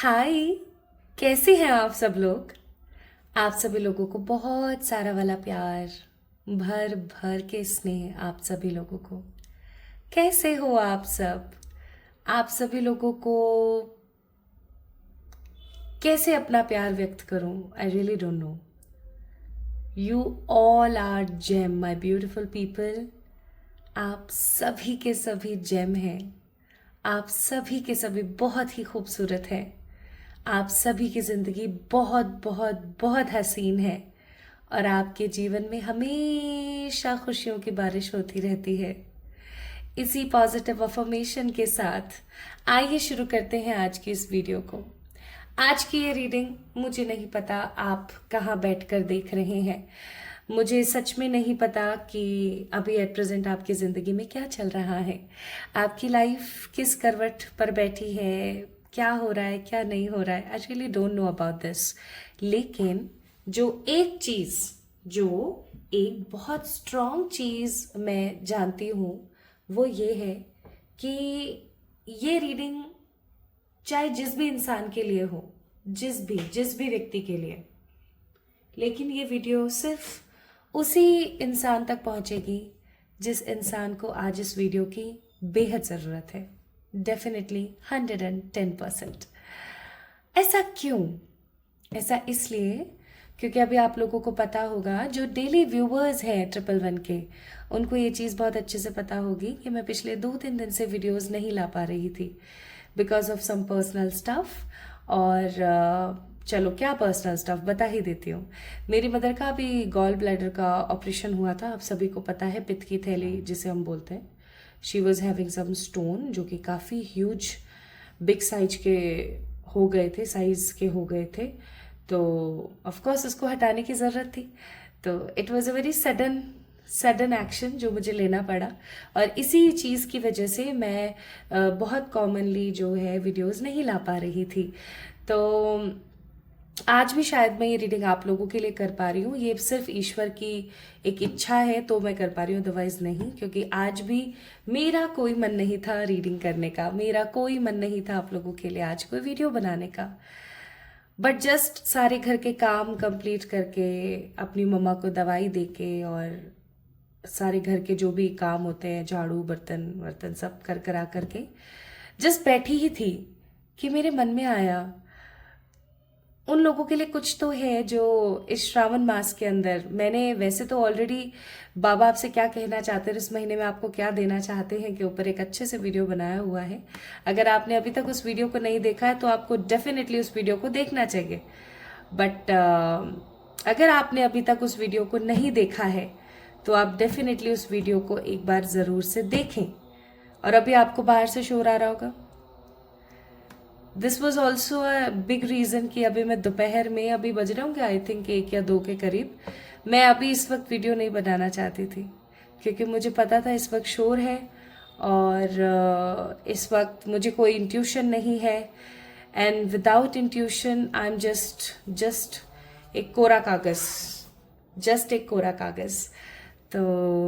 हाय। कैसे हैं आप सब लोग। आप सभी लोगों को बहुत सारा वाला प्यार, भर भर के स्नेह आप सभी लोगों को। कैसे हो आप सब। आप सभी लोगों को कैसे अपना प्यार व्यक्त करूं, I really don't know. You all are gem my beautiful people. आप सभी के सभी जेम हैं। आप सभी के सभी बहुत ही खूबसूरत हैं। आप सभी की ज़िंदगी बहुत बहुत बहुत हसीन है और आपके जीवन में हमेशा खुशियों की बारिश होती रहती है। इसी पॉजिटिव अफर्मेशन के साथ आइए शुरू करते हैं आज की इस वीडियो को। आज की ये रीडिंग, मुझे नहीं पता आप कहाँ बैठकर देख रहे हैं। मुझे सच में नहीं पता कि अभी एट प्रेजेंट आपकी ज़िंदगी में क्या चल रहा है, आपकी लाइफ किस करवट पर बैठी है, क्या हो रहा है क्या नहीं हो रहा है। आई really don't know about this. लेकिन जो एक चीज़, जो एक बहुत स्ट्रॉन्ग चीज़ मैं जानती हूँ वो ये है कि ये रीडिंग चाहे जिस भी इंसान के लिए हो, जिस भी व्यक्ति के लिए, लेकिन ये वीडियो सिर्फ उसी इंसान तक पहुंचेगी जिस इंसान को आज इस वीडियो की बेहद ज़रूरत है। डेफिनेटली 110%। ऐसा क्यों? ऐसा इसलिए क्योंकि अभी आप लोगों को पता होगा, जो डेली व्यूवर्स हैं 111 के, उनको ये चीज़ बहुत अच्छे से पता होगी कि मैं पिछले 2-3 दिन से वीडियोस नहीं ला पा रही थी because of some personal stuff. और चलो क्या पर्सनल स्टफ बता ही देती हूँ। मेरी मदर का अभी गॉल ब्लैडर का ऑपरेशन हुआ था, आप सभी को पता है, पित्त की थैली जिसे हम बोलते हैं। She was having some stone जो कि काफ़ी ह्यूज बिग साइज के हो गए थे, साइज के हो गए थे। तो ऑफ कोर्स उसको हटाने की ज़रूरत थी। तो it was a very sudden action जो मुझे लेना पड़ा। और इसी चीज़ की वजह से मैं बहुत कॉमनली जो है वीडियोस नहीं ला पा रही थी। तो आज भी शायद मैं ये रीडिंग आप लोगों के लिए कर पा रही हूँ। ये सिर्फ ईश्वर की एक इच्छा है तो मैं कर पा रही हूँ, अदरवाइज नहीं। क्योंकि आज भी मेरा कोई मन नहीं था रीडिंग करने का, मेरा कोई मन नहीं था आप लोगों के लिए आज कोई वीडियो बनाने का। बट जस्ट सारे घर के काम कंप्लीट करके, अपनी मम्मा को दवाई देके, और सारे घर के जो भी काम होते हैं, झाड़ू बर्तन वर्तन सब कर करा करके जस्ट बैठी ही थी कि मेरे मन में आया, उन लोगों के लिए कुछ तो है जो इस श्रावण मास के अंदर, मैंने वैसे तो ऑलरेडी बाबा आपसे क्या कहना चाहते हैं, इस महीने में आपको क्या देना चाहते हैं के ऊपर एक अच्छे से वीडियो बनाया हुआ है। अगर आपने अभी तक उस वीडियो को नहीं देखा है तो आपको डेफिनेटली उस वीडियो को देखना चाहिए। बट अगर आपने अभी तक उस वीडियो को नहीं देखा है तो आप डेफिनेटली उस वीडियो को एक बार ज़रूर से देखें। और अभी आपको बाहर से शोर आ रहा होगा, this was also a big reason कि अभी मैं दोपहर में, अभी बज रहे होंगे आई थिंक 1 या 2 के करीब, मैं अभी इस वक्त वीडियो नहीं बनाना चाहती थी क्योंकि मुझे पता था इस वक्त शोर है और इस वक्त मुझे कोई इंट्यूशन नहीं है। And without intuition I am just एक कोरा कागज़, जस्ट एक कोरा कागज़। तो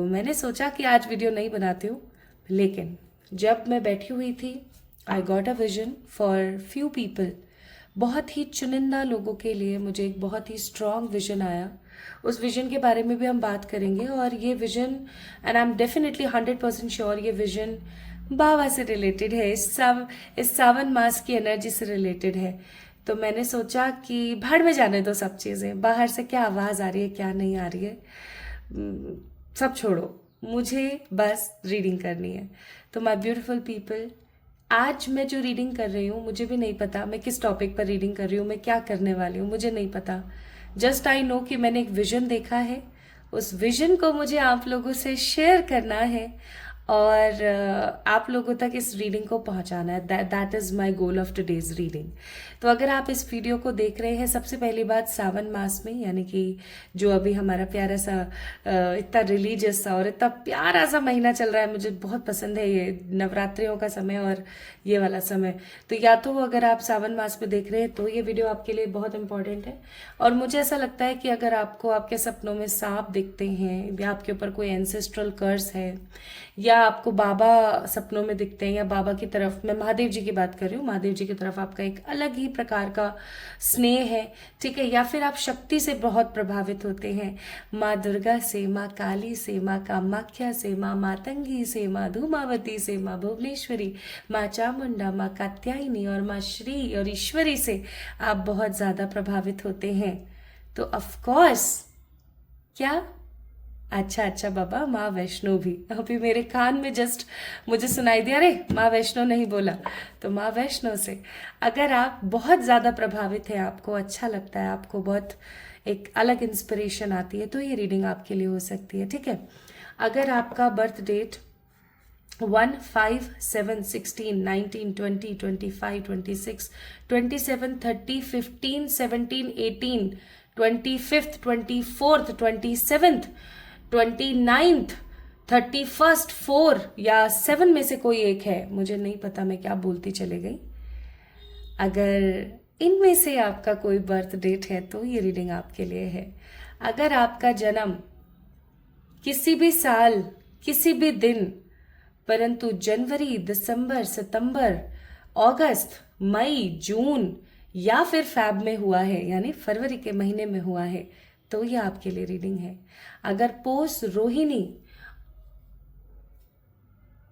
मैंने सोचा कि आज वीडियो नहीं बनाती हूँ। लेकिन जब मैं बैठी हुई थी, I got a vision for few people. बहुत ही चुनिंदा लोगों के लिए मुझे एक बहुत ही स्ट्रॉन्ग विजन आया। उस विजन के बारे में भी हम बात करेंगे। और ये vision, and I am definitely 100% sure, ये विजन बाबा से रिलेटेड है, इस सावन मास की एनर्जी से रिलेटेड है। तो मैंने सोचा कि भाड़ में जाने दो सब चीज़ें, बाहर से क्या आवाज़ आ रही है क्या नहीं आ रही है, सब छोड़ो, मुझे बस रीडिंग करनी है। तो माय ब्यूटीफुल पीपल, आज मैं जो रीडिंग कर रही हूँ, मुझे भी नहीं पता मैं किस टॉपिक पर रीडिंग कर रही हूँ, मैं क्या करने वाली हूँ, मुझे नहीं पता। जस्ट आई नो कि मैंने एक विजन देखा है, उस विजन को मुझे आप लोगों से शेयर करना है और आप लोगों तक इस रीडिंग को पहुंचाना है। That is my goal of today's reading. तो अगर आप इस वीडियो को देख रहे हैं, सबसे पहली बात, सावन मास में, यानी कि जो अभी हमारा प्यारा सा इतना रिलीजियस सा और इतना प्यारा सा महीना चल रहा है, मुझे बहुत पसंद है ये नवरात्रियों का समय और ये वाला समय। तो या तो अगर आप सावन मास में देख रहे हैं तो ये वीडियो आपके लिए बहुत इंपॉर्टेंट है। और मुझे ऐसा लगता है कि अगर आपको आपके सपनों में सांप दिखते हैं, या आपके ऊपर कोई एंसेस्ट्रल कर्स है, या या आपको बाबा सपनों में दिखते हैं, या बाबा की तरफ, मैं महादेव जी की बात कर रही हूँ, महादेव जी की तरफ आपका एक अलग ही प्रकार का स्नेह है, ठीक है। या फिर आप शक्ति से बहुत प्रभावित होते हैं, माँ दुर्गा से, माँ काली से, माँ कामाख्या से, माँ मातंगी से, माँ धूमावती से, माँ भुवनेश्वरी, माँ चामुंडा, माँ कात्यायनी और माँ श्री और ईश्वरी से आप बहुत ज़्यादा प्रभावित होते हैं। तो ऑफ कोर्स, क्या, अच्छा अच्छा बाबा, माँ वैष्णो भी, अभी मेरे कान में जस्ट मुझे सुनाई दिया, अरे माँ वैष्णो नहीं बोला, तो माँ वैष्णो से अगर आप बहुत ज़्यादा प्रभावित हैं, आपको अच्छा लगता है, आपको बहुत एक अलग इंस्पिरेशन आती है, तो ये रीडिंग आपके लिए हो सकती है, ठीक है। अगर आपका birth date 1, 5, 7, 16, 19, 20, 25, 26, 27, 30, 15, 17, 18, 25th, 24th, 27th, 29th, 31st, 4 या 7 में से कोई एक है, मुझे नहीं पता, मैं क्या बोलती चले गई। अगर इनमें से आपका कोई बर्थ डेट है तो ये रीडिंग आपके लिए है। अगर आपका जन्म किसी भी साल, किसी भी दिन, परंतु जनवरी, दिसंबर, सितंबर, अगस्त, मई, जून या फिर फैब में हुआ है, यानी फरवरी के महीने में हुआ है, तो ये आपके लिए रीडिंग है। अगर पोष, रोहिणी,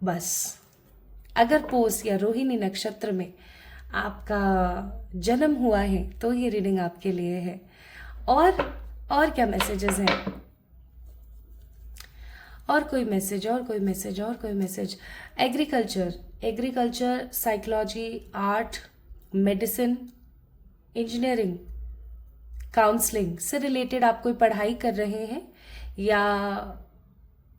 बस अगर पोष या रोहिणी नक्षत्र में आपका जन्म हुआ है तो ये रीडिंग आपके लिए है। और क्या मैसेजेस हैं? और कोई मैसेज, और कोई मैसेज, और कोई message. Agriculture, psychology, art, medicine, engineering, counselling से रिलेटेड आप कोई पढ़ाई कर रहे हैं, या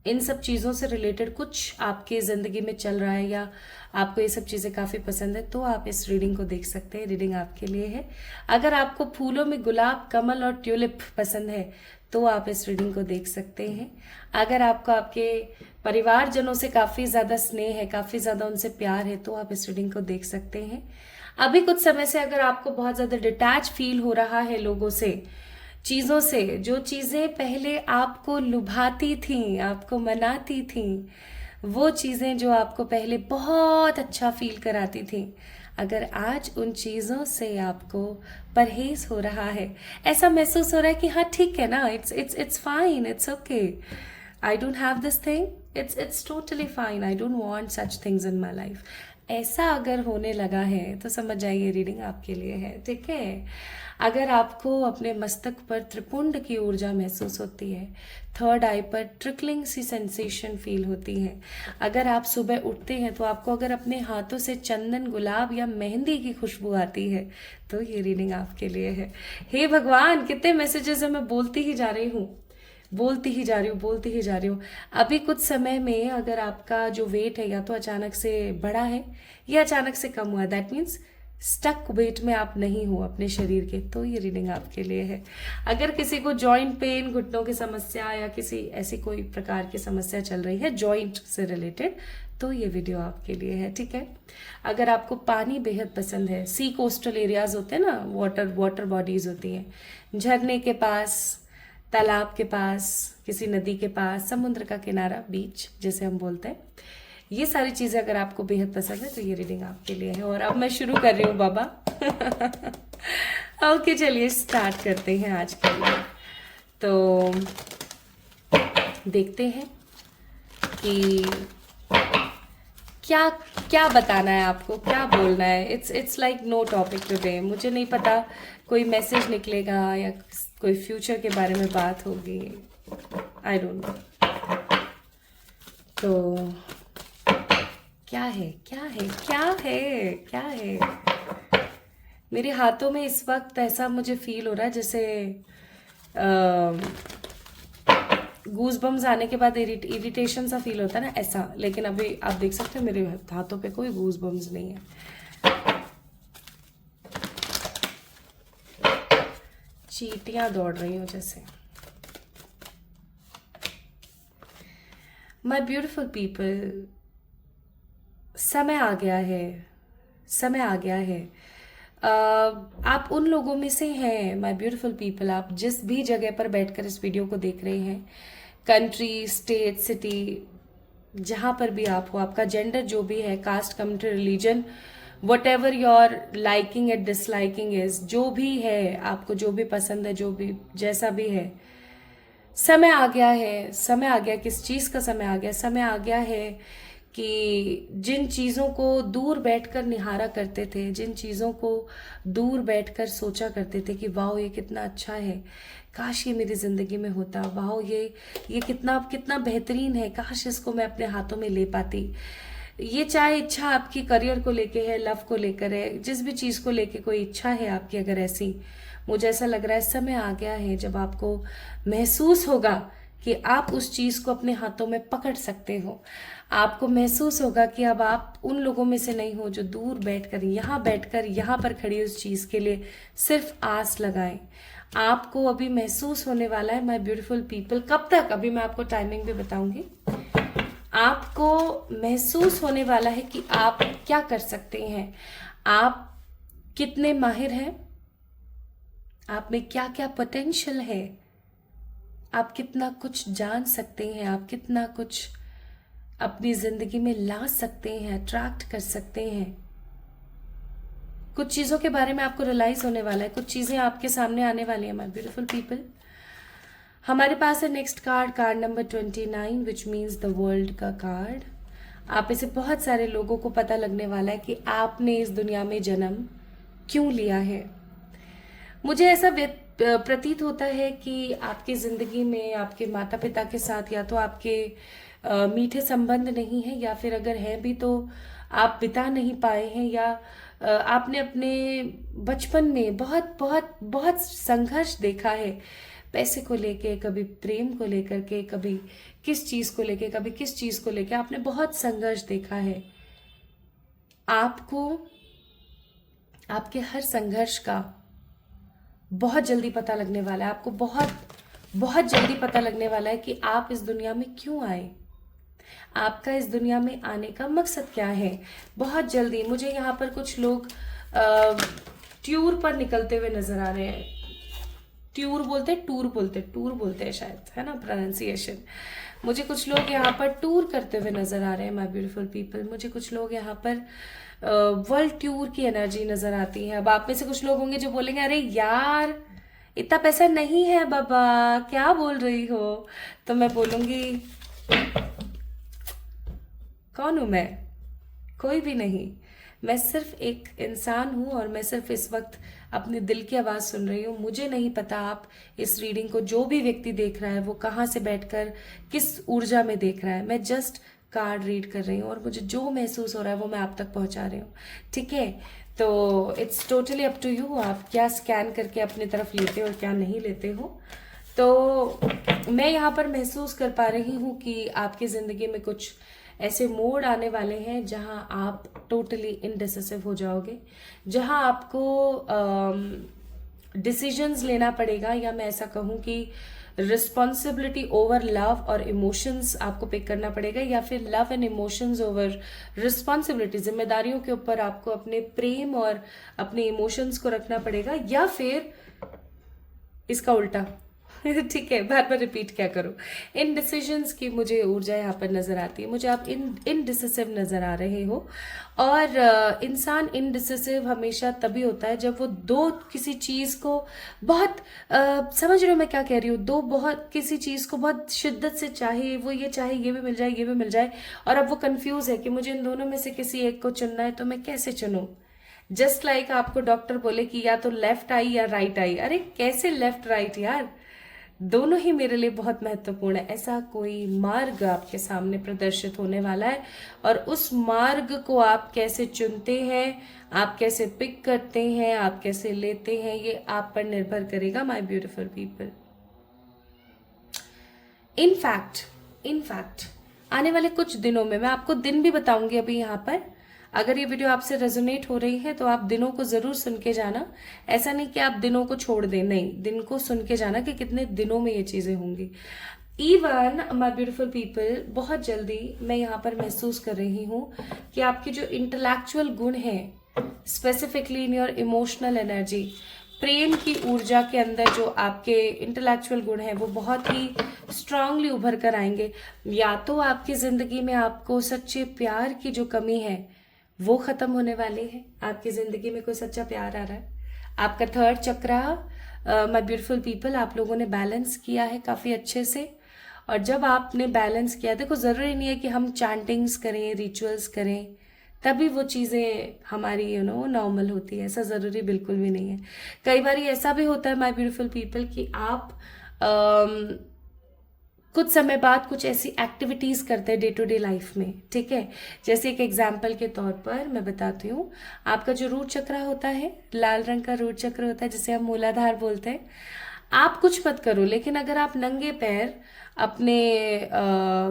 इन सब चीज़ों से रिलेटेड कुछ आपकी ज़िंदगी में चल रहा है, या आपको ये सब चीज़ें काफ़ी पसंद है, तो आप इस रीडिंग को देख सकते हैं। रीडिंग आपके लिए है। अगर आपको फूलों में गुलाब, कमल और ट्यूलिप पसंद है तो आप इस रीडिंग को देख सकते हैं। अगर आपको आपके परिवारजनों से काफ़ी ज़्यादा स्नेह है, काफ़ी ज़्यादा उनसे प्यार है, तो आप इस रीडिंग को देख सकते हैं। अभी कुछ समय से अगर आपको बहुत ज़्यादा डिटैच फील हो रहा है लोगों से, चीज़ों से, जो चीज़ें पहले आपको लुभाती थीं, आपको मनाती थीं, वो चीज़ें जो आपको पहले बहुत अच्छा फील कराती थीं, अगर आज उन चीज़ों से आपको परहेज हो रहा है, ऐसा महसूस हो रहा है कि हाँ ठीक है ना, it's fine, it's okay, I don't have this thing, it's totally fine, I don't want such things in my life, ऐसा अगर होने लगा है तो समझ जाइए रीडिंग आपके लिए है, ठीक है। अगर आपको अपने मस्तक पर त्रिपुंड की ऊर्जा महसूस होती है, थर्ड आई पर ट्रिकलिंग सी सेंसेशन फील होती है, अगर आप सुबह उठते हैं तो आपको अगर अपने हाथों से चंदन, गुलाब या मेहंदी की खुशबू आती है, तो ये रीडिंग आपके लिए है। हे भगवान, कितने मैसेजेस है, मैं बोलती ही जा रही हूँ, बोलती ही जा रही हूँ। अभी कुछ समय में अगर आपका जो वेट है या तो अचानक से बढ़ा है या अचानक से कम हुआ, दैट मीन्स स्टक वेट में आप नहीं हो अपने शरीर के, तो ये रीडिंग आपके लिए है। अगर किसी को जॉइंट पेन, घुटनों की समस्या या किसी ऐसी कोई प्रकार की समस्या चल रही है जॉइंट से रिलेटेड, तो ये वीडियो आपके लिए है, ठीक है। अगर आपको पानी बेहद पसंद है, सी कोस्टल एरियाज होते हैं ना, वाटर बॉडीज होती हैं, झरने के पास, तालाब के पास, किसी नदी के पास, समुद्र का किनारा, बीच जैसे हम बोलते हैं, ये सारी चीज़ें अगर आपको बेहद पसंद है तो ये रीडिंग आपके लिए है। और अब मैं शुरू कर रही हूँ बाबा। ओके, चलिए स्टार्ट करते हैं आज के लिए। तो देखते हैं कि क्या क्या बताना है आपको, क्या बोलना है। It's like no topic today. मुझे नहीं पता कोई मैसेज निकलेगा या कोई फ्यूचर के बारे में बात होगी, आई डोंट नो। तो क्या है मेरे हाथों में इस वक्त ऐसा मुझे फील हो रहा है जैसे गूज बम्स आने के बाद इरिटेशन सा फील होता है ना, ऐसा। लेकिन अभी आप देख सकते हो मेरे हाथों पे कोई गूज बम्स नहीं है। चींटियां दौड़ रही हो जैसे। माय ब्यूटिफुल पीपल, समय आ गया है। आप उन लोगों में से हैं, माय ब्यूटीफुल पीपल, आप जिस भी जगह पर बैठकर इस वीडियो को देख रहे हैं, कंट्री, स्टेट, सिटी, जहाँ पर भी आप हो, आपका जेंडर जो भी है, caste, community, religion, whatever your liking and disliking is, जो भी है, आपको जो भी पसंद है, जो भी जैसा भी है, समय आ गया है। समय आ गया, किस चीज़ का समय आ गया? समय आ गया है कि जिन चीज़ों को दूर बैठकर निहारा करते थे, जिन चीज़ों को दूर बैठकर सोचा करते थे कि वाह ये कितना अच्छा है, काश ये मेरी ज़िंदगी में होता, वाह ये कितना कितना बेहतरीन है, काश इसको मैं अपने हाथों में ले पाती। ये चाहे इच्छा आपकी करियर को लेके है, लव को लेकर है, जिस भी चीज़ को लेके कोई इच्छा है आपकी, अगर ऐसी, मुझे ऐसा लग रहा है समय आ गया है जब आपको महसूस होगा कि आप उस चीज़ को अपने हाथों में पकड़ सकते हो। आपको महसूस होगा कि अब आप उन लोगों में से नहीं हो जो दूर बैठकर यहाँ पर खड़ी उस चीज़ के लिए सिर्फ आस लगाएं। आपको अभी महसूस होने वाला है, माय ब्यूटीफुल पीपल, कब तक, अभी मैं आपको टाइमिंग भी बताऊंगी। आपको महसूस होने वाला है कि आप क्या कर सकते हैं, आप कितने माहिर हैं, आप में क्या क्या पोटेंशियल है, आप कितना कुछ जान सकते हैं, आप कितना कुछ अपनी जिंदगी में ला सकते हैं, अट्रैक्ट कर सकते हैं। कुछ चीज़ों के बारे में आपको रियलाइज होने वाला है, कुछ चीज़ें आपके सामने आने वाली हैं, माय ब्यूटीफुल पीपल। हमारे पास है next card, card number 29, which means the world का कार्ड। आप में से बहुत सारे लोगों को पता लगने वाला है कि आपने इस दुनिया में जन्म क्यों लिया है। मुझे ऐसा प्रतीत होता है कि आपकी ज़िंदगी में आपके माता पिता के साथ या तो आपके मीठे संबंध नहीं है, या फिर अगर हैं भी तो आप बिता नहीं पाए हैं, या आपने अपने बचपन में बहुत बहुत बहुत संघर्ष देखा है, पैसे को लेके, कभी प्रेम को लेकर के, कभी किस चीज़ को लेके, कभी किस चीज़ को लेके, आपने बहुत संघर्ष देखा है। आपको आपके हर संघर्ष का बहुत जल्दी पता लगने वाला है, आपको बहुत बहुत जल्दी पता लगने वाला है कि आप इस दुनिया में क्यों आए, आपका इस दुनिया में आने का मकसद क्या है। बहुत जल्दी मुझे यहाँ पर कुछ लोग ट्यूर पर निकलते हुए नजर आ रहे हैं। ट्यूर बोलते, टूर बोलते हैं शायद, है ना प्रोनाउंसिएशन। मुझे कुछ लोग यहाँ पर टूर करते हुए नजर आ रहे हैं, माय ब्यूटीफुल पीपल। मुझे कुछ लोग यहाँ पर वर्ल्ड टूर की एनर्जी नजर आती है। अब आप में से कुछ लोग होंगे जो बोलेंगे अरे यार इतना पैसा नहीं है बाबा, क्या बोल रही हो। तो मैं बोलूंगी कौन हूं मैं? कोई भी नहीं, मैं सिर्फ एक इंसान हूं और मैं सिर्फ इस वक्त अपने दिल की आवाज़ सुन रही हूँ। मुझे नहीं पता आप इस रीडिंग को जो भी व्यक्ति देख रहा है वो कहाँ से बैठकर किस ऊर्जा में देख रहा है। मैं जस्ट कार्ड रीड कर रही हूँ और मुझे जो महसूस हो रहा है वो मैं आप तक पहुँचा रही हूँ, ठीक है। तो it's totally up to you, आप क्या स्कैन करके अपनी तरफ लेते हो और क्या नहीं लेते हो। तो मैं यहाँ पर महसूस कर पा रही हूँ कि आपकी ज़िंदगी में कुछ ऐसे मोड़ आने वाले हैं जहां आप टोटली इनडिसिसिव हो जाओगे, जहां आपको डिसीजंस लेना पड़ेगा, या मैं ऐसा कहूं कि रिस्पॉन्सिबिलिटी ओवर लव और इमोशंस आपको पिक करना पड़ेगा, या फिर love and emotions over responsibility, जिम्मेदारियों के ऊपर आपको अपने प्रेम और अपने इमोशंस को रखना पड़ेगा, या फिर इसका उल्टा ठीक है, बार बार रिपीट क्या करूं। इन डिसीजंस की मुझे ऊर्जा यहाँ पर नजर आती है, मुझे आप इनडिसिसिव नजर आ रहे हो। और इंसान इनडिसिसिव हमेशा तभी होता है जब वो दो किसी चीज को बहुत समझ रहे हो मैं क्या कह रही हूँ, दो बहुत किसी चीज को बहुत शिद्दत से चाहे, वो ये चाहे ये भी मिल जाए ये भी मिल जाए, और अब वो कंफ्यूज है कि मुझे इन दोनों में से किसी एक को चुनना है, तो मैं कैसे चुनूं। जस्ट लाइक आपको डॉक्टर बोले कि या तो लेफ्ट आई या राइट आई, अरे कैसे लेफ्ट राइट यार, दोनों ही मेरे लिए बहुत महत्वपूर्ण है। ऐसा कोई मार्ग आपके सामने प्रदर्शित होने वाला है, और उस मार्ग को आप कैसे चुनते हैं, आप कैसे पिक करते हैं, आप कैसे लेते हैं, ये आप पर निर्भर करेगा माय ब्यूटीफुल पीपल। इनफैक्ट आने वाले कुछ दिनों में, मैं आपको दिन भी बताऊंगी अभी यहाँ पर, अगर ये वीडियो आपसे रेजोनेट हो रही है तो आप दिनों को जरूर सुन के जाना। ऐसा नहीं कि आप दिनों को छोड़ दें, नहीं, दिन को सुन के जाना कि कितने दिनों में ये चीजें होंगी। इवन माय ब्यूटीफुल पीपल, बहुत जल्दी मैं यहाँ पर महसूस कर रही हूँ कि आपके जो इंटेलेक्चुअल गुण हैं, specifically in your emotional energy, प्रेम की ऊर्जा के अंदर जो आपके इंटेलेक्चुअल गुण हैं वो बहुत ही स्ट्रांगली उभर कर आएंगे। या तो आपकी जिंदगी में आपको सच्चे प्यार की जो कमी है वो खत्म होने वाली है, आपकी जिंदगी में कोई सच्चा प्यार आ रहा है। आपका third chakra my beautiful people आप लोगों ने बैलेंस किया है काफी अच्छे से। और जब आपने बैलेंस किया, देखो जरूरी नहीं है कि हम चैंटिंग्स करें, रिचुअल्स करें तभी वो चीज़ें हमारी नॉर्मल होती है, ऐसा ज़रूरी बिल्कुल भी नहीं है। कई बार ऐसा भी होता है माय ब्यूटीफुल पीपल कि आप कुछ समय बाद कुछ ऐसी एक्टिविटीज़ करते हैं डे टू डे लाइफ में, ठीक है। जैसे एक एग्जाम्पल के तौर पर मैं बताती हूँ, आपका जो रूट चक्र होता है, लाल रंग का रूट चक्र होता है जिसे हम मूलाधार बोलते हैं। आप कुछ मत करो, लेकिन अगर आप नंगे पैर अपने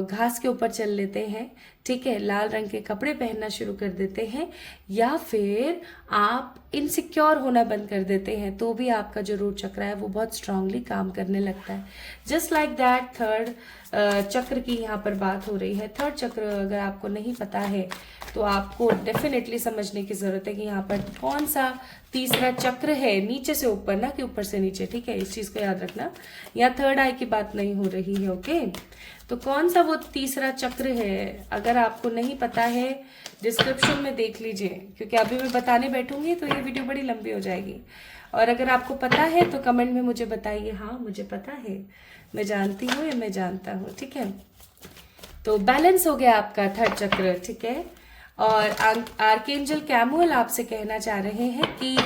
घास के ऊपर चल लेते हैं, ठीक है, लाल रंग के कपड़े पहनना शुरू कर देते हैं, या फिर आप इनसिक्योर होना बंद कर देते हैं, तो भी आपका जो रूट चक्र है वो बहुत स्ट्रांगली काम करने लगता है। जस्ट लाइक दैट थर्ड चक्र की यहाँ पर बात हो रही है। थर्ड चक्र अगर आपको नहीं पता है तो आपको डेफिनेटली समझने की जरूरत है कि यहाँ पर कौन सा तीसरा चक्र है, नीचे से ऊपर ना कि ऊपर से नीचे, ठीक है, इस चीज को याद रखना। यहाँ थर्ड आई की बात नहीं हो रही है, ओके। तो कौन सा वो तीसरा चक्र है, अगर आपको नहीं पता है डिस्क्रिप्शन में देख लीजिए, क्योंकि अभी मैं बताने बैठूंगी तो ये वीडियो बड़ी लंबी हो जाएगी। और अगर आपको पता है तो कमेंट में मुझे बताइए, हाँ मुझे पता है, मैं जानती हूँ या मैं जानता हूँ, ठीक है। तो बैलेंस हो गया आपका थर्ड चक्र, ठीक है। और आर्कएंजल कैमुअल आपसे कहना चाह रहे हैं कि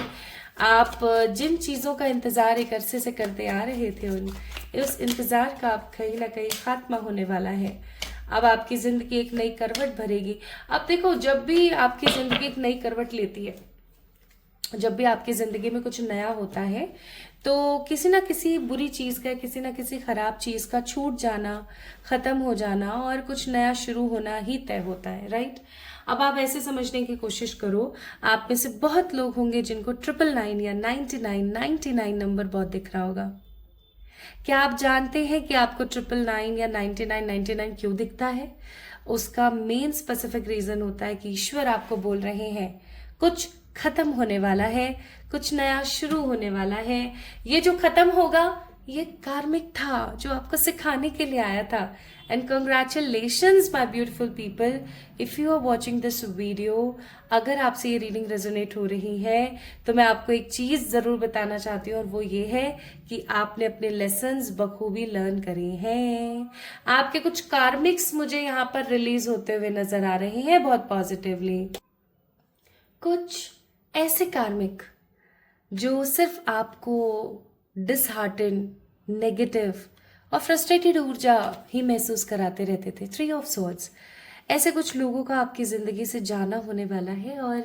आप जिन चीज़ों का इंतज़ार एक अरसे से करते आ रहे थे उस इंतज़ार का आप कहीं ना कहीं खात्मा होने वाला है। अब आपकी ज़िंदगी एक नई करवट भरेगी। अब देखो, जब भी आपकी ज़िंदगी एक नई करवट लेती है, जब भी आपकी ज़िंदगी में कुछ नया होता है, तो किसी ना किसी बुरी चीज़ का, किसी ना किसी खराब चीज़ का छूट जाना, ख़त्म हो जाना और कुछ नया शुरू होना ही तय होता है, राइट। अब आप ऐसे समझने की कोशिश करो, आप में से बहुत लोग होंगे जिनको 999 या 99 नंबर बहुत दिख रहा होगा। क्या आप जानते हैं कि आपको 999 या 99 क्यों दिखता है? उसका मेन स्पेसिफिक रीजन होता है कि ईश्वर आपको बोल रहे हैं कुछ खत्म होने वाला है, कुछ नया शुरू होने वाला है। ये जो खत्म होगा ये कार्मिक था जो आपको सिखाने के लिए आया था। And congratulations my beautiful people, if you are watching this video, अगर आपसे ये रीडिंग रेजोनेट हो रही है तो मैं आपको एक चीज जरूर बताना चाहती हूँ, और वो ये है कि आपने अपने लेसन्स बखूबी लर्न करे हैं। आपके कुछ कार्मिक्स मुझे यहाँ पर रिलीज होते हुए नजर आ रहे हैं बहुत पॉजिटिवली। कुछ ऐसे कार्मिक जो सिर्फ आपको डिसहार्टन, नेगेटिव और फ्रस्ट्रेटेड ऊर्जा ही महसूस कराते रहते थे। 3 ऑफ सॉर्ड्स, ऐसे कुछ लोगों का आपकी ज़िंदगी से जाना होने वाला है और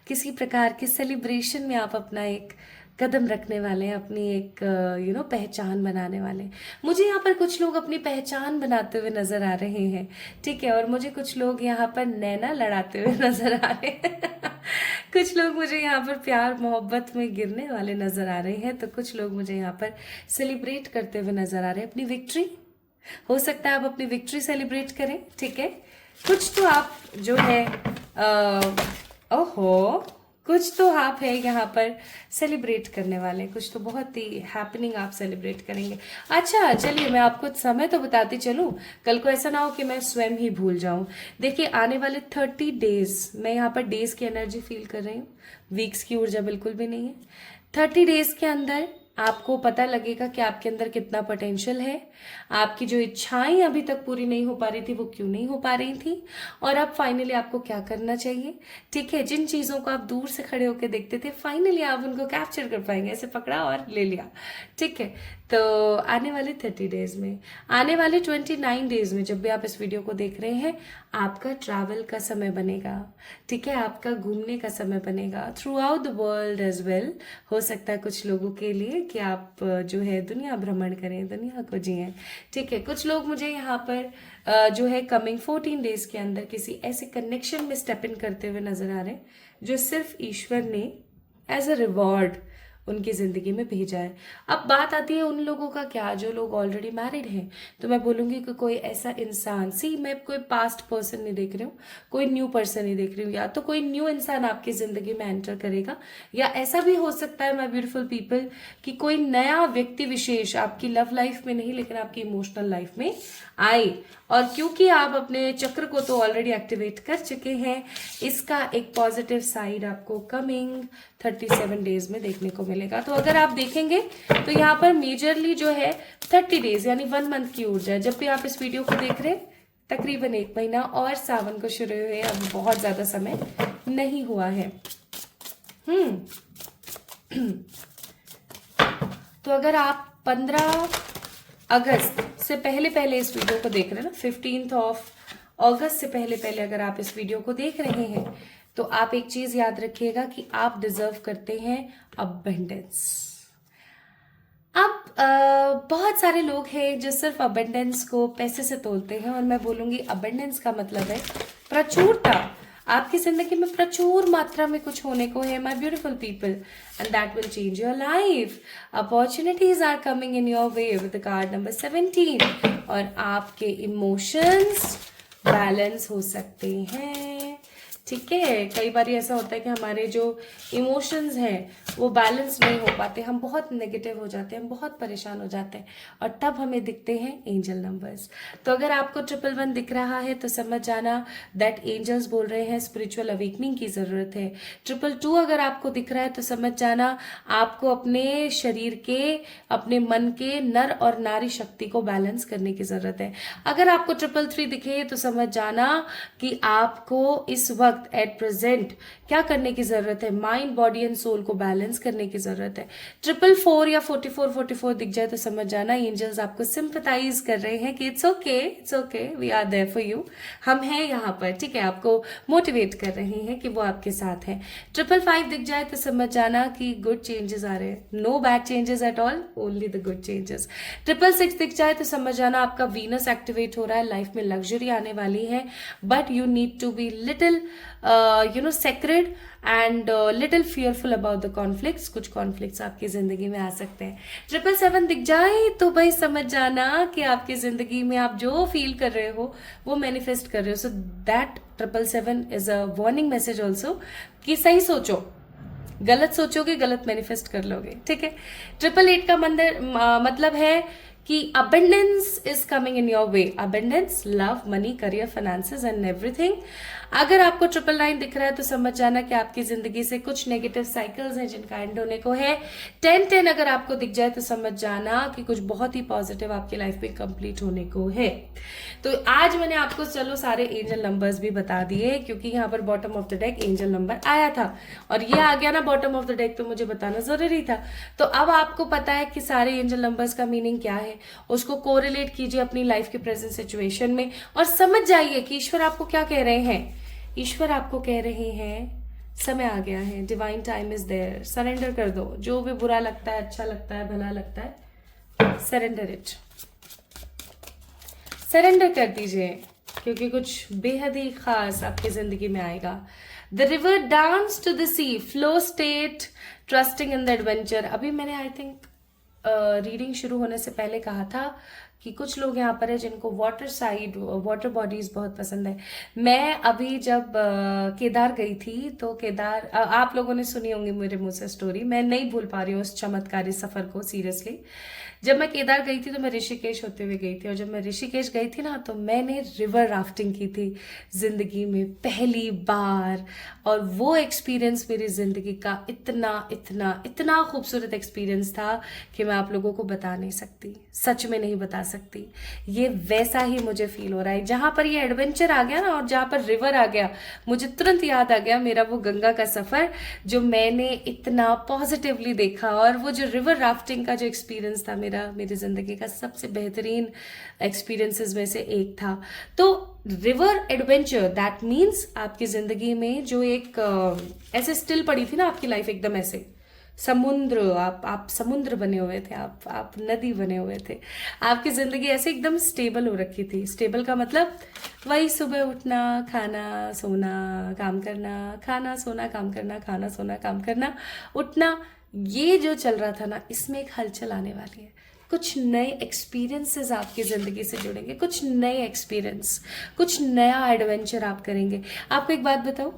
किसी प्रकार के सेलिब्रेशन में आप अपना एक कदम रखने वाले हैं, अपनी एक पहचान बनाने वाले हैं। मुझे यहाँ पर कुछ लोग अपनी पहचान बनाते हुए नजर आ रहे हैं, ठीक है, और मुझे कुछ लोग यहाँ पर नैना लड़ाते हुए नजर आ रहे हैं कुछ लोग मुझे यहाँ पर प्यार मोहब्बत में गिरने वाले नजर आ रहे हैं, तो कुछ लोग मुझे यहाँ पर सेलिब्रेट करते हुए नजर आ रहे हैं अपनी विक्ट्री। हो सकता है आप अपनी विक्ट्री सेलिब्रेट करें, ठीक है। कुछ तो आप जो है ओहो, कुछ तो आप है यहाँ पर सेलिब्रेट करने वाले, कुछ तो बहुत ही हैपनिंग आप सेलिब्रेट करेंगे। अच्छा चलिए, मैं आपको समय तो बताती चलूं, कल को ऐसा ना हो कि मैं स्वयं ही भूल जाऊं। देखिए, आने वाले 30 डेज, मैं यहाँ पर डेज की एनर्जी फील कर रही हूँ, वीक्स की ऊर्जा बिल्कुल भी नहीं है। 30 डेज के अंदर आपको पता लगेगा कि आपके अंदर कितना पोटेंशियल है, आपकी जो इच्छाएं अभी तक पूरी नहीं हो पा रही थी वो क्यों नहीं हो पा रही थी, और अब फाइनली आपको क्या करना चाहिए, ठीक है। जिन चीज़ों को आप दूर से खड़े होकर देखते थे, फाइनली आप उनको कैप्चर कर पाएंगे, ऐसे पकड़ा और ले लिया, ठीक है। तो आने वाले 30 डेज में, आने वाले 29 डेज में, जब भी आप इस वीडियो को देख रहे हैं, आपका ट्रैवल का समय बनेगा, ठीक है, आपका घूमने का समय बनेगा throughout the world as well. हो सकता है कुछ लोगों के लिए कि आप जो है दुनिया भ्रमण करें, दुनिया को जिएं, ठीक है। कुछ लोग मुझे यहाँ पर जो है कमिंग 14 डेज के अंदर किसी ऐसे कनेक्शन में स्टेप इन करते हुए नजर आ रहे हैं जो सिर्फ ईश्वर ने एज अ रिवॉर्ड उनकी ज़िंदगी में भेजा है। अब बात आती है उन लोगों का क्या, जो लोग ऑलरेडी मैरिड हैं। तो मैं बोलूँगी कि कोई ऐसा इंसान, मैं कोई पास्ट पर्सन नहीं देख रही हूँ, कोई न्यू पर्सन नहीं देख रही हूँ, या तो कोई न्यू इंसान आपकी ज़िंदगी में एंटर करेगा, या ऐसा भी हो सकता है माय ब्यूटीफुल पीपल कि कोई नया व्यक्ति विशेष आपकी लव लाइफ में नहीं लेकिन आपकी इमोशनल लाइफ में आए। और क्योंकि आप अपने चक्र को तो ऑलरेडी एक्टिवेट कर चुके हैं, इसका एक पॉजिटिव साइड आपको कमिंग 37 डेज में देखने को मिलेगा। तो अगर आप देखेंगे तो यहाँ पर मेजरली जो है 30 डेज यानी 1 मंथ की ऊर्जा है। जब भी आप इस वीडियो को देख रहे हैं तकरीबन 1 महीना और सावन को शुरू हुए, अब बहुत ज्यादा समय नहीं हुआ है। तो अगर आप 15 अगस्त से पहले इस वीडियो को देख रहे हैं ना, 15 अगस्त से पहले अगर आप इस वीडियो को देख रहे हैं तो आप एक चीज याद रखिएगा कि आप डिजर्व करते हैं अबंडेंस। अब बहुत सारे लोग हैं जो सिर्फ अबंडेंस को पैसे से तोलते हैं, और मैं बोलूंगी अबंडेंस का मतलब है प्रचुरता। आपकी जिंदगी में प्रचुर मात्रा में कुछ होने को है my beautiful people, and that will change your life. Opportunities are coming in your way with card number 17, और आपके इमोशंस बैलेंस हो सकते हैं। ठीक है, कई बार ऐसा होता है कि हमारे जो इमोशंस हैं वो बैलेंस नहीं हो पाते, हम बहुत नेगेटिव हो जाते हैं, हम बहुत परेशान हो जाते हैं, और तब हमें दिखते हैं एंजल नंबर्स। तो अगर आपको 111 दिख रहा है तो समझ जाना दैट एंजल्स बोल रहे हैं स्पिरिचुअल अवेकनिंग की जरूरत है। 222 अगर आपको दिख रहा है तो समझ जाना आपको अपने शरीर के, अपने मन के नर और नारी शक्ति को बैलेंस करने की जरूरत है। अगर आपको 333 दिखे तो समझ जाना कि आपको इस वक्त एट प्रेजेंट क्या करने की जरूरत है, माइंड बॉडी एंड सोल को बैलेंस करने की जरूरत है। 444 या 44 दिख जाए तो समझ जाना एंजल्स आपको सिंपैथाइज कर रहे हैं कि it's okay, we are there for you, हम हैं यहाँ पर। ठीक है, आपको मोटिवेट कर रहे हैं कि वो आपके साथ हैं। 555 दिख जाए तो समझ जाना कि गुड चेंजेस आ रहे हैं, no bad changes at all, only the good changes. 666 दिख जाए तो समझ जाना आपका वीनस एक्टिवेट हो रहा है, लाइफ में लग्जरी आने वाली है, but you need to be little sacred and little fearful about the conflicts। कुछ कॉन्फ्लिक्ट्स आपकी जिंदगी में आ सकते हैं। 777 दिख जाए तो भाई समझ जाना कि आपकी जिंदगी में आप जो फील कर रहे हो वो मैनिफेस्ट कर रहे हो। So that 777 is a warning message also कि सही सोचो, गलत सोचोगे गलत मैनिफेस्ट कर लोगे। ठीक है, 888 का मतलब है कि abundance is coming in your way. Abundance, love, money, career, finances and everything. अगर आपको 999 दिख रहा है तो समझ जाना कि आपकी जिंदगी से कुछ नेगेटिव साइकिल्स हैं जिनका एंड होने को है। 1010 अगर आपको दिख जाए तो समझ जाना कि कुछ बहुत ही पॉजिटिव आपकी लाइफ में कंप्लीट होने को है। तो आज मैंने आपको चलो सारे एंजल नंबर्स भी बता दिए, क्योंकि यहाँ पर bottom of the deck angel number आया था और ये आ गया ना बॉटम ऑफ द डेक, तो मुझे बताना जरूरी था। तो अब आपको पता है कि सारे एंजल नंबर्स का मीनिंग क्या है, उसको कोरिलेट कीजिए अपनी लाइफ के प्रेजेंट सिचुएशन में और समझ जाइए कि ईश्वर आपको क्या कह रहे हैं। ईश्वर आपको कह रहे हैं समय आ गया है, divine time is there, surrender कर दो। जो भी बुरा लगता है, अच्छा लगता है, भला लगता है, सरेंडर इट, सरेंडर कर दीजिए, क्योंकि कुछ बेहद ही खास आपकी जिंदगी में आएगा। The river dance to the sea, flow state, trusting in the adventure. अभी मैंने आई थिंक रीडिंग शुरू होने से पहले कहा था कि कुछ लोग यहाँ पर है जिनको वाटर साइड, वाटर बॉडीज बहुत पसंद है। मैं अभी जब केदार गई थी तो केदार, आप लोगों ने सुनी होंगी मेरे मुंह से स्टोरी, मैं नहीं भूल पा रही हूँ उस चमत्कारी सफर को सीरियसली। जब मैं केदार गई थी तो मैं ऋषिकेश होते हुए गई थी, और जब मैं ऋषिकेश गई थी ना तो मैंने रिवर राफ्टिंग की थी जिंदगी में पहली बार, और वो एक्सपीरियंस मेरी जिंदगी का इतना इतना इतना खूबसूरत एक्सपीरियंस था कि मैं आप लोगों को बता नहीं सकती, सच में नहीं बता सकती। ये वैसा ही मुझे फील हो रहा है। जहां पर ये एडवेंचर आ गया ना और जहां पर रिवर आ गया, मुझे तुरंत याद आ गया मेरा वो गंगा का सफर जो मैंने इतना पॉजिटिवली देखा, और वो जो रिवर राफ्टिंग का जो एक्सपीरियंस था मेरी जिंदगी का सबसे बेहतरीन एक्सपीरियंसेस में से एक था। तो रिवर एडवेंचर दैट मीन्स आपकी जिंदगी में जो एक ऐसे स्टिल पड़ी थी ना आपकी लाइफ, एकदम ऐसे समुद्र, आप समुद्र बने हुए थे, आप नदी बने हुए थे। आपकी जिंदगी ऐसे एकदम स्टेबल हो रखी थी। स्टेबल का मतलब वही सुबह उठना, खाना सोना काम करना, खाना सोना काम करना, खाना सोना काम करना, उठना, ये जो चल रहा था ना, इसमें एक हलचल आने वाली है। कुछ नए एक्सपीरियंसेस आपकी ज़िंदगी से जुड़ेंगे, कुछ नए एक्सपीरियंस, कुछ नया एडवेंचर आप करेंगे। आपको एक बात बताऊं,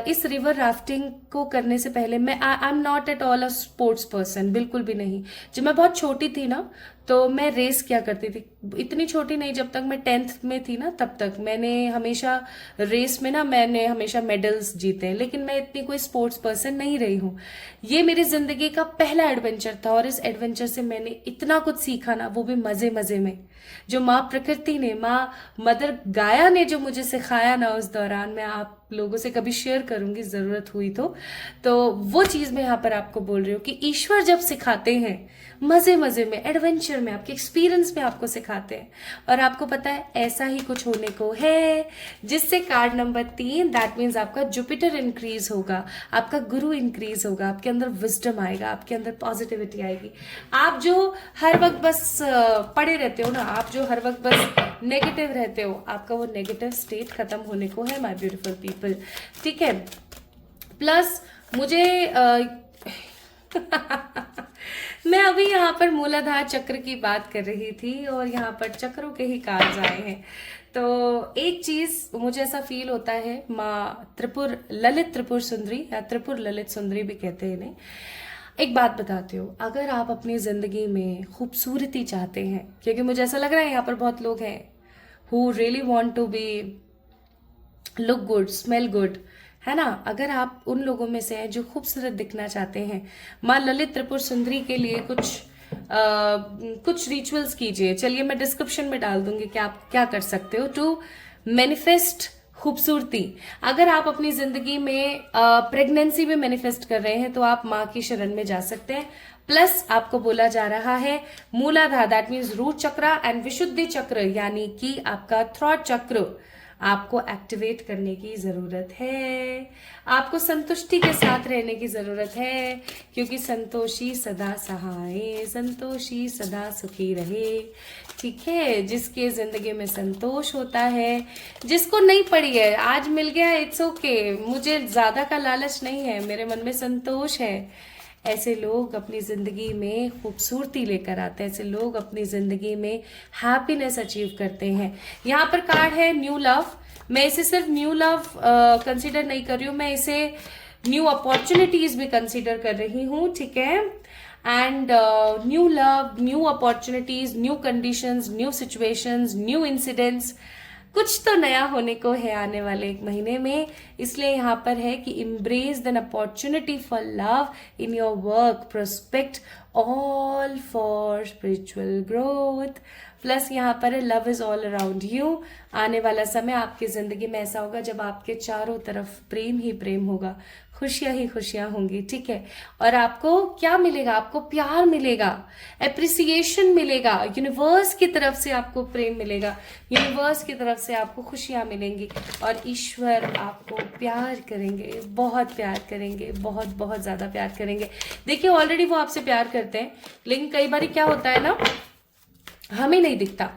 इस रिवर राफ्टिंग को करने से पहले मैं I am not at all a sports person, बिल्कुल भी नहीं। जब मैं बहुत छोटी थी ना, तो मैं रेस किया करती थी। इतनी छोटी नहीं, जब तक मैं 10th में थी ना, तब तक मैंने हमेशा रेस में ना, मैंने हमेशा मेडल्स जीते हैं, लेकिन मैं इतनी कोई स्पोर्ट्स पर्सन नहीं रही हूँ। ये मेरी जिंदगी का पहला एडवेंचर था, और इस एडवेंचर से मैंने इतना कुछ सीखा ना, वो भी मजे मजे में। जो माँ प्रकृति ने, माँ मदर गाया ने जो मुझे सिखाया ना उस दौरान, मैं आप लोगों से कभी शेयर करूंगी जरूरत हुई तो वो चीज मैं यहाँ पर आपको बोल रही हूँ कि ईश्वर जब सिखाते हैं मजे मजे में, एडवेंचर में, आपके एक्सपीरियंस में आपको सिखाते हैं। और आपको पता है ऐसा ही कुछ होने को है, जिससे कार्ड नंबर 3, दैट मीन्स आपका जुपिटर इंक्रीज होगा, आपका गुरु इंक्रीज होगा, आपके अंदर विजडम आएगा, आपके अंदर पॉजिटिविटी आएगी। आप जो हर वक्त बस पड़े रहते हो ना, आप जो हर वक्त बस नेगेटिव रहते हो, आपका वो नेगेटिव स्टेट खत्म होने को है माय ब्यूटीफुल पीपल, ठीक है। प्लस मुझे मैं अभी यहाँ पर मूलाधार चक्र की बात कर रही थी, और यहाँ पर चक्रों के ही कार्ड्स आए हैं। तो एक चीज मुझे ऐसा फील होता है, माँ त्रिपुर, ललित त्रिपुर सुंदरी या त्रिपुर ललित सुंदरी भी कहते हैं इन्हें। एक बात बताती हूँ, अगर आप अपनी जिंदगी में खूबसूरती चाहते हैं, क्योंकि मुझे ऐसा लग रहा है यहाँ पर बहुत लोग हैं who really want to be look good, smell good, है ना। अगर आप उन लोगों में से हैं जो खूबसूरत दिखना चाहते हैं, माँ ललित त्रिपुर सुंदरी के लिए कुछ रिचुअल्स कीजिए। चलिए मैं डिस्क्रिप्शन में डाल दूंगी कि आप क्या कर सकते हो टू मैनिफेस्ट खूबसूरती। अगर आप अपनी जिंदगी में प्रेगनेंसी में मैनिफेस्ट कर रहे हैं, तो आप माँ की शरण में जा सकते हैं। प्लस आपको बोला जा रहा है मूलाधार, दैट मीन्स रूट चक्र एंड विशुद्धि चक्र, यानी कि आपका थ्रॉट चक्र आपको एक्टिवेट करने की जरूरत है। आपको संतुष्टि के साथ रहने की जरूरत है, क्योंकि संतोषी सदा सहाय, संतोषी सदा सुखी रहे, ठीक है। जिसके जिंदगी में संतोष होता है, जिसको नहीं पड़ी है, आज मिल गया, इट्स ओके, मुझे ज्यादा का लालच नहीं है, मेरे मन में संतोष है, ऐसे लोग अपनी जिंदगी में खूबसूरती लेकर आते हैं, ऐसे लोग अपनी जिंदगी में हैप्पीनेस अचीव करते हैं। यहाँ पर कार्ड है न्यू लव। मैं इसे सिर्फ न्यू लव कंसीडर नहीं कर रही हूँ, मैं इसे न्यू अपॉर्चुनिटीज भी कंसीडर कर रही हूँ, ठीक है। And new love, new opportunities, new conditions, new situations, new incidents, कुछ तो नया होने को है आने वाले 1 महीने में। इसलिए यहाँ पर है कि embrace an opportunity for love in your work, prospect all for spiritual growth। Plus यहाँ पर love is all around you. आने वाला समय आपकी जिंदगी में ऐसा होगा जब आपके चारों तरफ प्रेम ही प्रेम होगा, खुशियां ही खुशियां होंगी, ठीक है। और आपको क्या मिलेगा? आपको प्यार मिलेगा, एप्रिसिएशन मिलेगा, यूनिवर्स की तरफ से आपको प्रेम मिलेगा, यूनिवर्स की तरफ से आपको खुशियां मिलेंगी, और ईश्वर आपको प्यार करेंगे, बहुत प्यार करेंगे, बहुत बहुत ज्यादा प्यार करेंगे। देखिए ऑलरेडी वो आपसे प्यार करते हैं, लेकिन कई बार क्या होता है ना, हमें नहीं दिखता।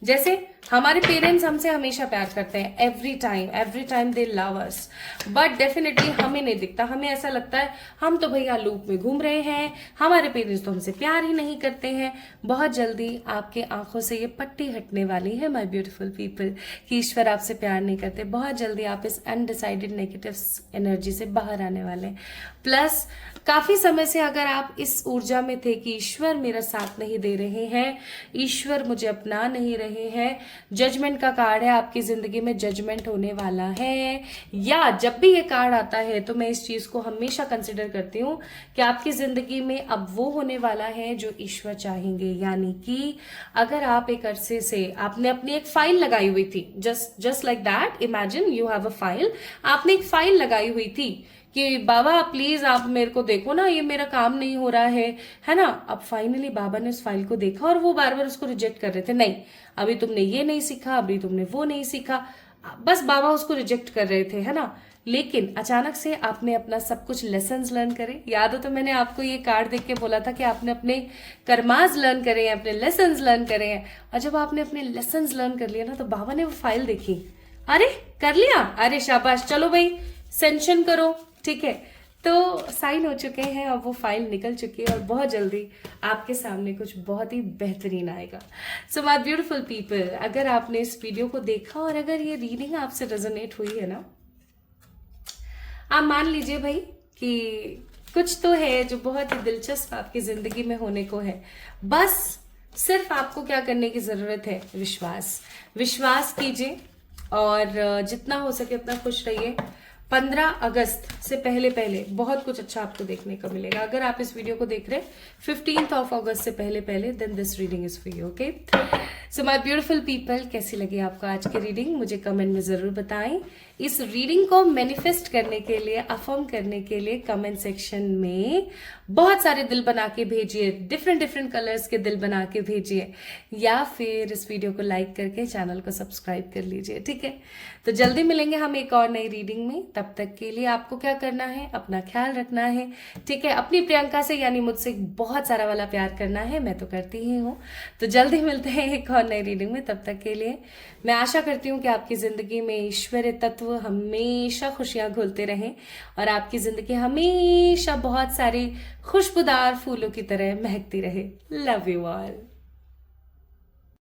जैसे हमारे पेरेंट्स हमसे हमेशा प्यार करते हैं, every time they love us, but definitely हमें नहीं दिखता। हमें ऐसा लगता है हम तो भैया लूप में घूम रहे हैं, हमारे पेरेंट्स तो हमसे प्यार ही नहीं करते हैं। बहुत जल्दी आपके आंखों से ये पट्टी हटने वाली है माय ब्यूटीफुल पीपल, कि ईश्वर आपसे प्यार नहीं करते। बहुत जल्दी आप इस अनडिसाइडेड नेगेटिव एनर्जी से बाहर आने वाले हैं। प्लस काफी समय से अगर आप इस ऊर्जा में थे कि ईश्वर मेरा साथ नहीं दे रहे हैं, ईश्वर मुझे अपना नहीं रहे हैं, जजमेंट का कार्ड है, आपकी जिंदगी में जजमेंट होने वाला है। या जब भी ये कार्ड आता है तो मैं इस चीज को हमेशा कंसिडर करती हूँ कि आपकी जिंदगी में अब वो होने वाला है जो ईश्वर चाहेंगे। यानी कि अगर आप एक अरसे से आपने अपनी एक फाइल लगाई हुई थी, just like that, imagine you have a file, आपने एक फाइल लगाई हुई थी कि बाबा प्लीज आप मेरे को देखो ना, ये मेरा काम नहीं हो रहा है ना। अब फाइनली बाबा ने उस फाइल को देखा और वो बार बार उसको रिजेक्ट कर रहे थे, नहीं अभी तुमने ये नहीं सीखा, अभी तुमने वो नहीं सीखा, बस बाबा उसको रिजेक्ट कर रहे थे, है ना। लेकिन अचानक से आपने अपना सब कुछ लेसन्स लर्न करे। याद हो तो मैंने आपको ये कार्ड देख के बोला था कि आपने अपने कर्माज लर्न करे हैं, अपने लेसन्स लर्न करे हैं। और जब आपने अपने लेसन्स लर्न कर लिया ना, तो बाबा ने वो फाइल देखी, अरे कर लिया, अरे शाबाश, चलो भाई सेंशन करो, ठीक है। तो साइन हो चुके हैं, अब वो फाइल निकल चुकी है और बहुत जल्दी आपके सामने कुछ बहुत ही बेहतरीन आएगा। सो माय ब्यूटीफुल पीपल, अगर आपने इस वीडियो को देखा और अगर ये रीडिंग आपसे रेजोनेट हुई है ना, आप मान लीजिए भाई कि कुछ तो है जो बहुत ही दिलचस्प आपकी जिंदगी में होने को है। बस सिर्फ आपको क्या करने की जरूरत है, विश्वास कीजिए और जितना हो सके उतना खुश रहिए। 15 अगस्त से पहले पहले बहुत कुछ अच्छा आपको देखने को मिलेगा। अगर आप इस वीडियो को देख रहे हैं 15 अगस्त से पहले पहले, then this reading is for you, okay. So my beautiful people, कैसी लगी आपको आज की रीडिंग, मुझे कमेंट में जरूर बताएं। इस रीडिंग को मैनिफेस्ट करने के लिए, अफर्म करने के लिए कमेंट सेक्शन में बहुत सारे दिल बना के भेजिए, डिफरेंट कलर्स के दिल बना के भेजिए, या फिर इस वीडियो को लाइक करके चैनल को सब्सक्राइब कर लीजिए, ठीक है। तो जल्दी मिलेंगे हम एक और नई रीडिंग में। तब तक के लिए आपको क्या करना है, अपना ख्याल रखना है, ठीक है। अपनी प्रियंका से यानी मुझसे बहुत सारा वाला प्यार करना है, मैं तो करती ही हूँ। तो जल्दी मिलते हैं एक और नई रीडिंग में। तब तक के लिए मैं आशा करती हूँ कि आपकी जिंदगी में ईश्वरीय तत्व हमेशा खुशियां घोलते रहें और आपकी जिंदगी हमेशा बहुत सारी खुशबूदार फूलों की तरह महकती रहे। Love you all.